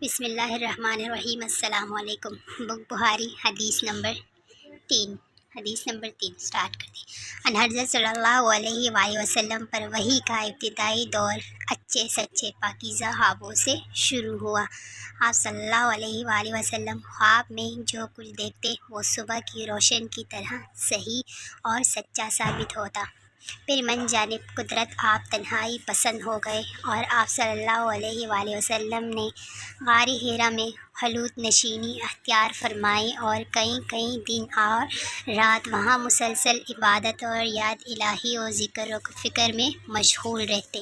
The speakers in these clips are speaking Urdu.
بسم اللہ الرحمن الرحیم۔ السلام علیکم۔ بک بخاری حدیث نمبر 3 سٹارٹ کرتے ہیں۔ حضرت صلی اللہ علیہ وآلہ وسلم پر وحی کا ابتدائی دور اچھے سچے پاکیزہ خوابوں سے شروع ہوا۔ آپ صلی اللہ علیہ وآلہ وسلم خواب میں جو کچھ دیکھتے وہ صبح کی روشن کی طرح صحیح اور سچا ثابت ہوتا۔ پھر من جانب قدرت آپ تنہائی پسند ہو گئے اور آپ صلی اللہ علیہ وآلہ وسلم نے غار حرا میں خلوت نشینی اختیار فرمائی اور کئی دن اور رات وہاں مسلسل عبادت اور یاد الہی و ذکر و فکر میں مشغول رہتے،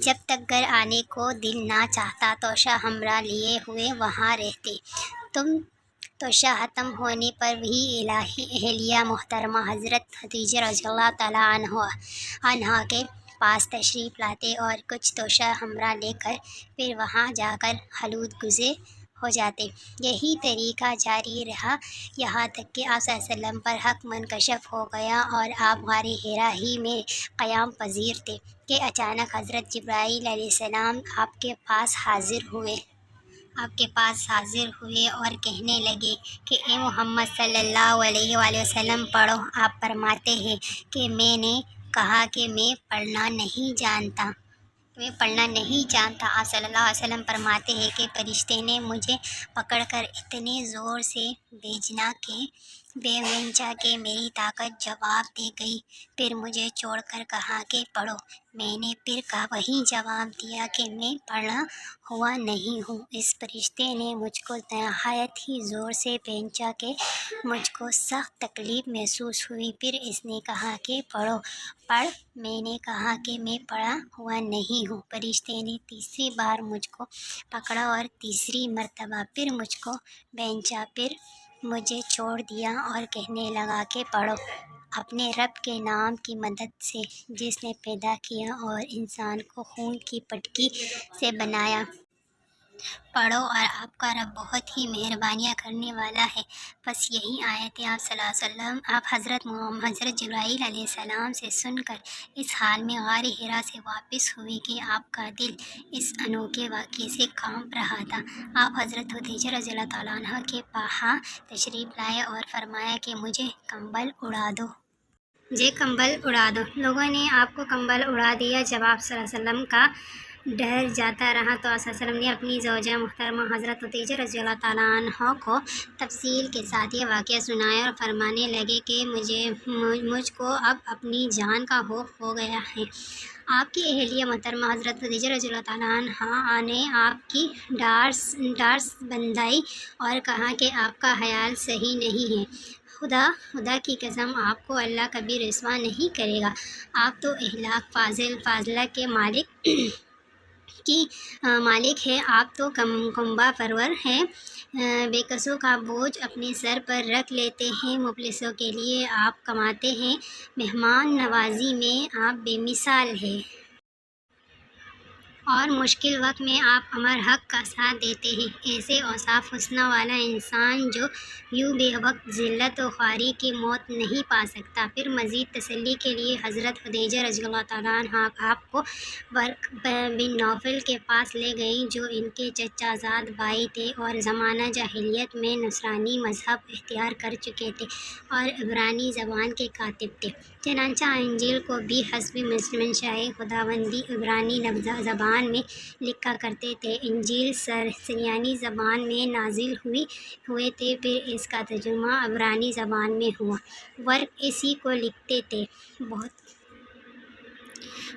جب تک گھر آنے کو دل نہ چاہتا توشہ ہمراہ لیے ہوئے وہاں رہتے۔ توشہ ختم ہونے پر بھی الہی اہلیہ محترمہ حضرت خدیجہ رضی اللہ تعالیٰ عنہا کے پاس تشریف لاتے اور کچھ توشہ ہمراہ لے کر پھر وہاں جا کر خلوت گزر ہو جاتے۔ یہی طریقہ جاری رہا یہاں تک کہ آپ صلی اللہ علیہ وسلم پر حق منکشف ہو گیا اور آپ غار حرا ہی میں قیام پذیر تھے کہ اچانک حضرت جبرائیل علیہ السلام آپ کے پاس حاضر ہوئے اور کہنے لگے کہ اے محمد صلی اللہ علیہ وآلہ وسلم پڑھو۔ آپ فرماتے ہیں کہ میں نے کہا کہ میں پڑھنا نہیں جانتا۔ آپ صلی اللہ علیہ وسلم فرماتے ہیں کہ فرشتے نے مجھے پکڑ کر اتنے زور سے بھینچا کہ میری طاقت جواب دے گئی، پھر مجھے چھوڑ کر کہا کہ پڑھو۔ میں نے پھر وہی جواب دیا کہ میں پڑھا ہوا نہیں ہوں۔ اس فرشتے نے مجھ کو نہایت ہی زور سے بھینچا کہ مجھ کو سخت تکلیف محسوس ہوئی، پھر اس نے کہا کہ پڑھ۔ میں نے کہا کہ میں پڑھا ہوا نہیں ہوں۔ فرشتے نے تیسری بار مجھ کو پکڑا اور تیسری مرتبہ پھر مجھ کو بھینچا، پھر مجھے چھوڑ دیا اور کہنے لگا کہ پڑھو اپنے رب کے نام کی مدد سے جس نے پیدا کیا اور انسان کو خون کی پٹکی سے بنایا۔ پڑھو اور آپ کا رب بہت ہی مہربانیاں کرنے والا ہے۔ بس یہی آیتیں آپ صلی اللہ علیہ وسلم حضرت جبرائیل علیہ السلام سے سن کر اس حال میں غار حرا سے واپس ہوئی کہ آپ کا دل اس انوکھے واقعے سے کانپ رہا تھا۔ آپ حضرت خدیجہ رضی اللہ تعالیٰ عنہا کے پاس تشریف لائے اور فرمایا کہ مجھے کمبل اڑا دو۔ لوگوں نے آپ کو کمبل اڑا دیا۔ جب آپ صلی اللہ علیہ وسلم کا ڈر جاتا رہا تو آپ صلی اللہ علیہ وسلم نے اپنی زوجہ محترمہ حضرت خدیجہ رضی اللہ تعالیٰ عنہا کو تفصیل کے ساتھ یہ واقعہ سنایا اور فرمانے لگے کہ مجھ کو اب اپنی جان کا خوف ہو گیا ہے۔ آپ کی اہلیہ محترمہ حضرت خدیجہ رضی اللہ تعالیٰ عنہا نے آپ کی ڈارس بندھائی اور کہا کہ آپ کا خیال صحیح نہیں ہے۔ خدا کی قسم آپ کو اللہ کبھی رسوا نہیں کرے گا۔ آپ تو اخلاق فاضلہ کے مالک ہیں، آپ تو کنبہ پرور ہیں، بے کسوں کا بوجھ اپنے سر پر رکھ لیتے ہیں، مفلسوں کے لیے آپ کماتے ہیں، مہمان نوازی میں آپ بے مثال ہیں اور مشکل وقت میں آپ امر حق کا ساتھ دیتے ہیں۔ ایسے اوصاف حسنہ والا انسان جو یوں بے وقت ذلت و خواری کی موت نہیں پا سکتا۔ پھر مزید تسلی کے لیے حضرت خدیجہ رضی اللہ تعالیٰ عنہا آپ کو ورق بن نوفل کے پاس لے گئیں جو ان کے چچا زاد بھائی تھے اور زمانہ جاہلیت میں نصرانی مذہب اختیار کر چکے تھے اور عبرانی زبان کے کاتب تھے۔ چنانچہ انجیل کو بھی حسب منشاء خداوندی عبرانی زبان میں لکھا کرتے تھے۔ انجیل سریانی زبان میں نازل ہوئے تھے، پھر اس کا ترجمہ عبرانی زبان میں ہوا۔ ورق اسی کو لکھتے تھے۔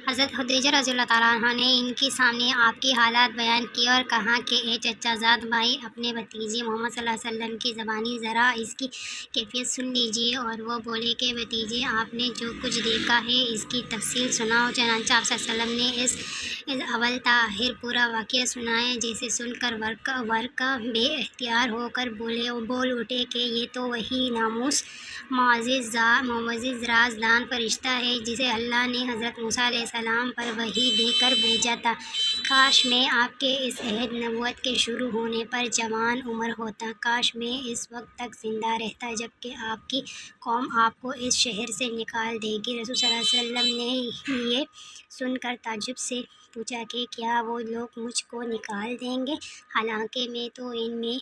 حضرت خدیجہ رضی اللہ تعالیٰ عنہا نے ان کے سامنے آپ کی حالات بیان کی اور کہا کہ اے چچا زاد بھائی، اپنے بھتیجے محمد صلی اللہ علیہ وسلم کی زبانی ذرا اس کی کیفیت سن لیجیے۔ اور وہ بولے کہ بھتیجے، آپ نے جو کچھ دیکھا ہے اس کی تفصیل سناؤ۔ چنانچہ آپ صلی اللہ علیہ وسلم نے اس اول تا آخر پورا واقعہ سنایا، جسے سن کر ورق بے اختیار ہو کر بول اٹھے کہ یہ تو وہی ناموس معزز رازدان فرشتہ ہے جسے اللہ نے حضرت موسیٰ علیہ السلام پر وحی دے کر بھیجا تھا۔ کاش میں آپ کے اس عہد نبوت کے شروع ہونے پر جوان عمر ہوتا، کاش میں اس وقت تک زندہ رہتا جبکہ آپ کی قوم آپ کو اس شہر سے نکال دے گی۔ رسول صلی اللہ علیہ وسلم نے یہ سن کر تعجب سے پوچھا کہ کیا وہ لوگ مجھ کو نکال دیں گے، حالانکہ میں تو ان میں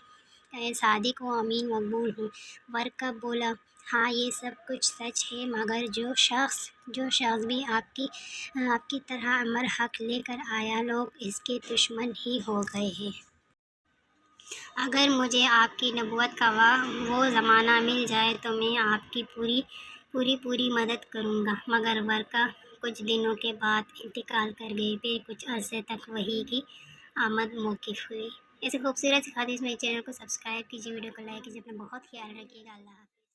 صادق و امین مقبول ہوں۔ ورقہ بولا، ہاں یہ سب کچھ سچ ہے، مگر جو شخص بھی آپ کی طرح امر حق لے کر آیا، لوگ اس کے دشمن ہی ہو گئے ہیں۔ اگر مجھے آپ کی نبوت کا وہ زمانہ مل جائے تو میں آپ کی پوری مدد کروں گا۔ مگر ورقہ کچھ دنوں کے بعد انتقال کر گئے، پھر کچھ عرصے تک وحی کی آمد موقوف ہوئی۔ ایسے خوبصورت حدیث میرے چینل کو سبسکرائب کیجیے، ویڈیو کو لائک کیجیے، اپنا بہت خیال رکھیے گا۔ اللہ حافظ۔